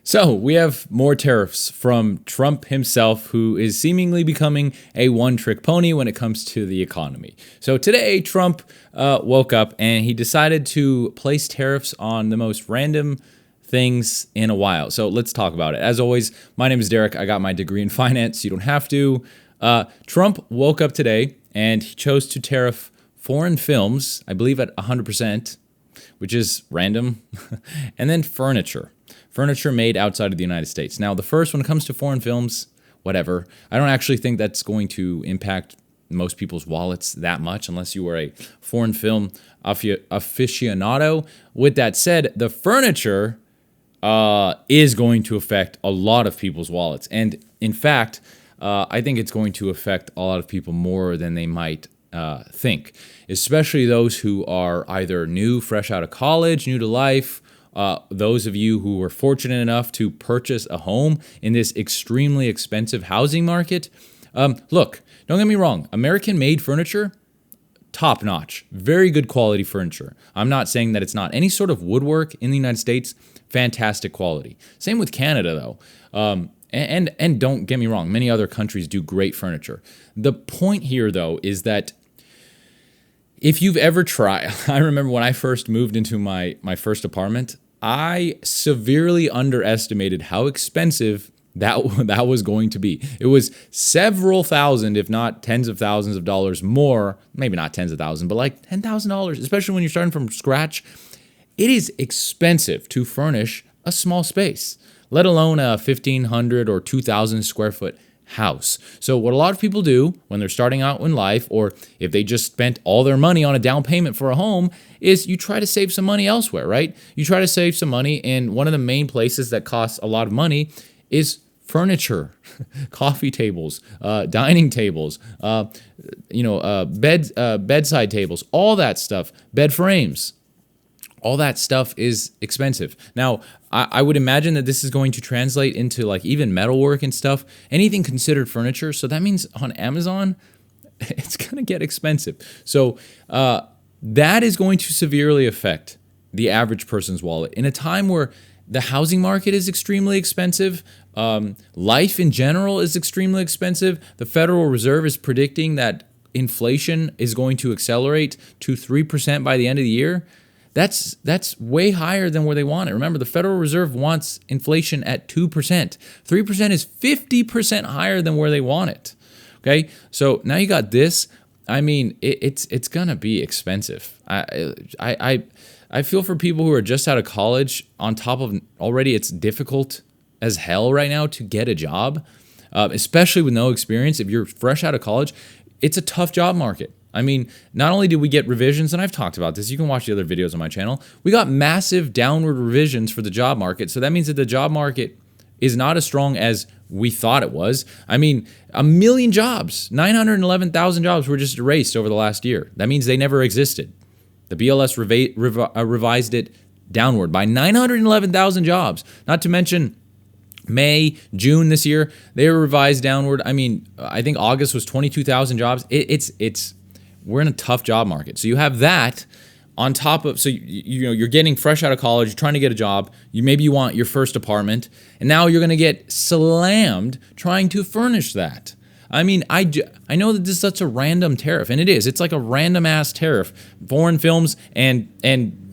So we have more tariffs from Trump himself, who is seemingly becoming a one-trick pony when it comes to the economy. So today, Trump woke up and he decided to place tariffs on the most random things in a while. So let's talk about it. As always, my name is Derek. I got my degree in finance. You don't have to. Trump woke up today and he chose to tariff foreign films, I believe at 100%, which is random, and then furniture made outside of the United States. Now, the first, when it comes to foreign films, whatever. I don't actually think that's going to impact most people's wallets that much unless you are a foreign film aficionado. With that said, the furniture is going to affect a lot of people's wallets. And in fact, I think it's going to affect a lot of people more than they might think, especially those who are either new, fresh out of college, new to life, those of you who were fortunate enough to purchase a home in this extremely expensive housing market. Look, don't get me wrong. American-made furniture, top-notch, very good quality furniture. I'm not saying that it's not. Any sort of woodwork in the United States, fantastic quality. Same with Canada, though. And don't get me wrong, many other countries do great furniture. The point here, though, is that if you've ever tried, I remember when I first moved into my first apartment, I severely underestimated how expensive that was going to be. It was several thousand, if not tens of thousands of dollars more, maybe not tens of thousands, but like $10,000, especially when you're starting from scratch. It is expensive to furnish a small space, let alone a 1,500 or 2,000 square foot house. So what a lot of people do when they're starting out in life, or if they just spent all their money on a down payment for a home, is you try to save some money elsewhere, right? You try to save some money, and one of the main places that costs a lot of money is furniture, coffee tables, dining tables, bedside tables, all that stuff, bed frames. All that stuff is expensive. Now, I would imagine that this is going to translate into like even metalwork and stuff, anything considered furniture. So that means on Amazon, it's going to get expensive. So that is going to severely affect the average person's wallet. In a time where the housing market is extremely expensive, life in general is extremely expensive, the Federal Reserve is predicting that inflation is going to accelerate to 3% by the end of the year. That's way higher than where they want it. Remember, the Federal Reserve wants inflation at 2%. 3% is 50% higher than where they want it. Okay, so now you got this. I mean, it's gonna be expensive. I feel for people who are just out of college. On top of already, it's difficult as hell right now to get a job, especially with no experience. If you're fresh out of college, it's a tough job market. I mean, not only did we get revisions, and I've talked about this, you can watch the other videos on my channel, we got massive downward revisions for the job market. So that means that the job market is not as strong as we thought it was. I mean, 1 million jobs, 911,000 jobs were just erased over the last year. That means they never existed. The BLS revised it downward by 911,000 jobs, not to mention May, June this year, they were revised downward. I mean, I think August was 22,000 jobs. We're in a tough job market. So you have that on top of, so you're getting fresh out of college, you're trying to get a job, maybe you want your first apartment, and now you're going to get slammed trying to furnish that. I mean, I know that this is such a random tariff, and it is. It's like a random ass tariff. Foreign films and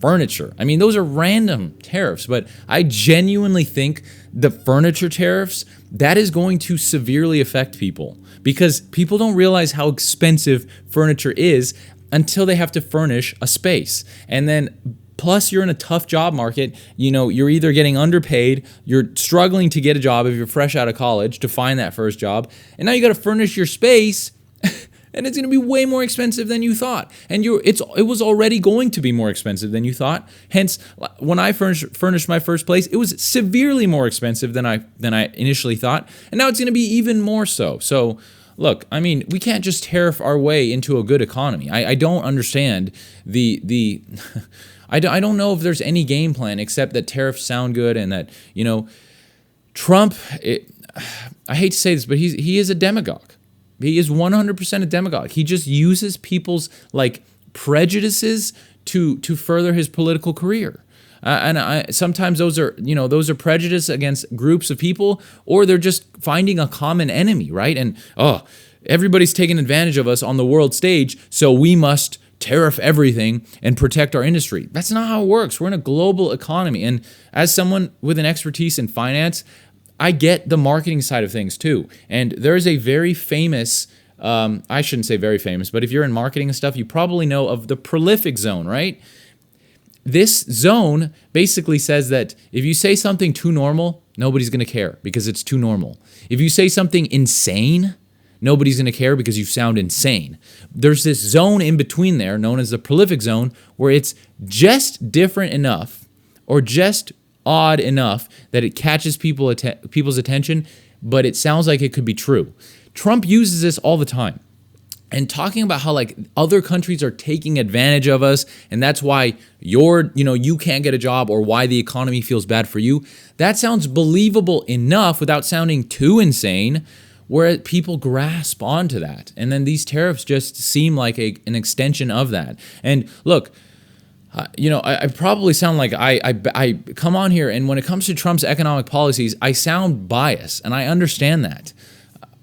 furniture. I mean, those are random tariffs, but I genuinely think the furniture tariffs, that is going to severely affect people because people don't realize how expensive furniture is until they have to furnish a space. And then plus you're in a tough job market. You know, you're either getting underpaid, you're struggling to get a job if you're fresh out of college to find that first job, and now you got to furnish your space and it's going to be way more expensive than you thought. And it was already going to be more expensive than you thought. Hence, when I furnished my first place, it was severely more expensive than I initially thought, and now it's going to be even more so. So, look, I mean, we can't just tariff our way into a good economy. I don't understand the I don't know if there's any game plan except that tariffs sound good and that, Trump, I hate to say this, but he is a demagogue. He is 100% a demagogue. He just uses people's prejudices to further his political career. Sometimes those are, those are prejudice against groups of people, or they're just finding a common enemy, right? And everybody's taking advantage of us on the world stage, so we must tariff everything and protect our industry. That's not how it works. We're in a global economy. And as someone with an expertise in finance, I get the marketing side of things too. And there's a very famous, I shouldn't say very famous, but if you're in marketing and stuff, you probably know of the prolific zone, right? This zone basically says that if you say something too normal, nobody's going to care because it's too normal. If you say something insane, nobody's going to care because you sound insane. There's this zone in between there known as the prolific zone where it's just different enough or just odd enough that it catches people's attention, but it sounds like it could be true. Trump uses this all the time. And talking about how like other countries are taking advantage of us, and that's why you can't get a job, or why the economy feels bad for you. That sounds believable enough without sounding too insane, where people grasp onto that. And then these tariffs just seem like an extension of that. And look, I probably sound like I come on here, and when it comes to Trump's economic policies, I sound biased, and I understand that.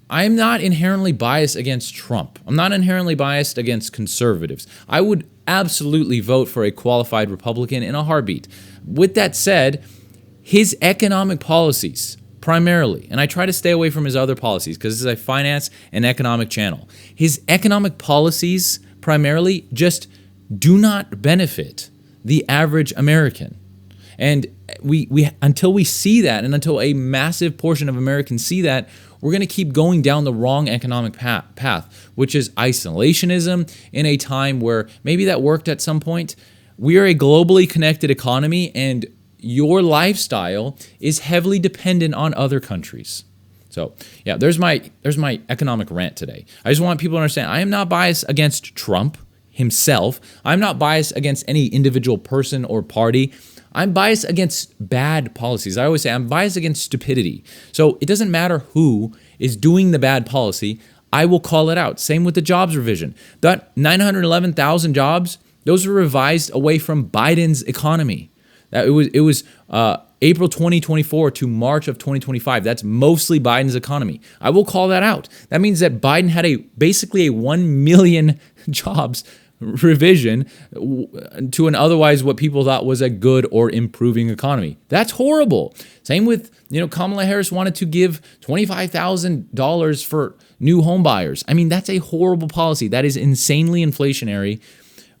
I'm not inherently biased against Trump. I'm not inherently biased against conservatives. I would absolutely vote for a qualified Republican in a heartbeat. With that said, his economic policies, primarily, and I try to stay away from his other policies because this is a finance and economic channel. His economic policies, primarily, just do not benefit the average American. And we until we see that, and until a massive portion of Americans see that, we're going to keep going down the wrong economic path, which is isolationism in a time where maybe that worked at some point. We are a globally connected economy, and your lifestyle is heavily dependent on other countries. So yeah, there's my economic rant today. I just want people to understand I am not biased against Trump himself. I'm not biased against any individual person or party. I'm biased against bad policies. I always say I'm biased against stupidity. So it doesn't matter who is doing the bad policy, I will call it out. Same with the jobs revision. That 911,000 jobs, those were revised away from Biden's economy. That it was April 2024 to March of 2025. That's mostly Biden's economy. I will call that out. That means that Biden had basically a 1 million jobs revision to an otherwise what people thought was a good or improving economy. That's horrible. Same with, Kamala Harris wanted to give $25,000 for new home buyers. I mean, that's a horrible policy. That is insanely inflationary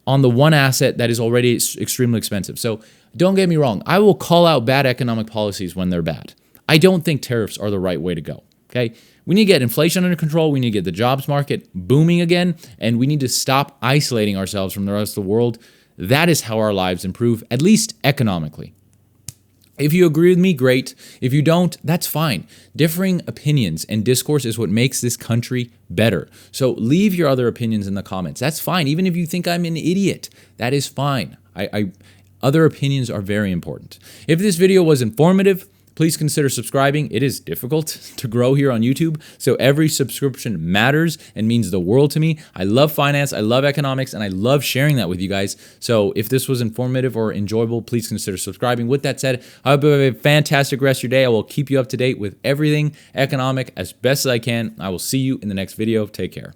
on the one asset that is already extremely expensive. So don't get me wrong. I will call out bad economic policies when they're bad. I don't think tariffs are the right way to go. Okay? We need to get inflation under control. We need to get the jobs market booming again. And we need to stop isolating ourselves from the rest of the world. That is how our lives improve, at least economically. If you agree with me, great. If you don't, that's fine. Differing opinions and discourse is what makes this country better. So leave your other opinions in the comments. That's fine. Even if you think I'm an idiot, that is fine. Other opinions are very important. If this video was informative, please consider subscribing. It is difficult to grow here on YouTube, so every subscription matters and means the world to me. I love finance, I love economics, and I love sharing that with you guys. So if this was informative or enjoyable, please consider subscribing. With that said, I hope you have a fantastic rest of your day. I will keep you up to date with everything economic as best as I can. I will see you in the next video. Take care.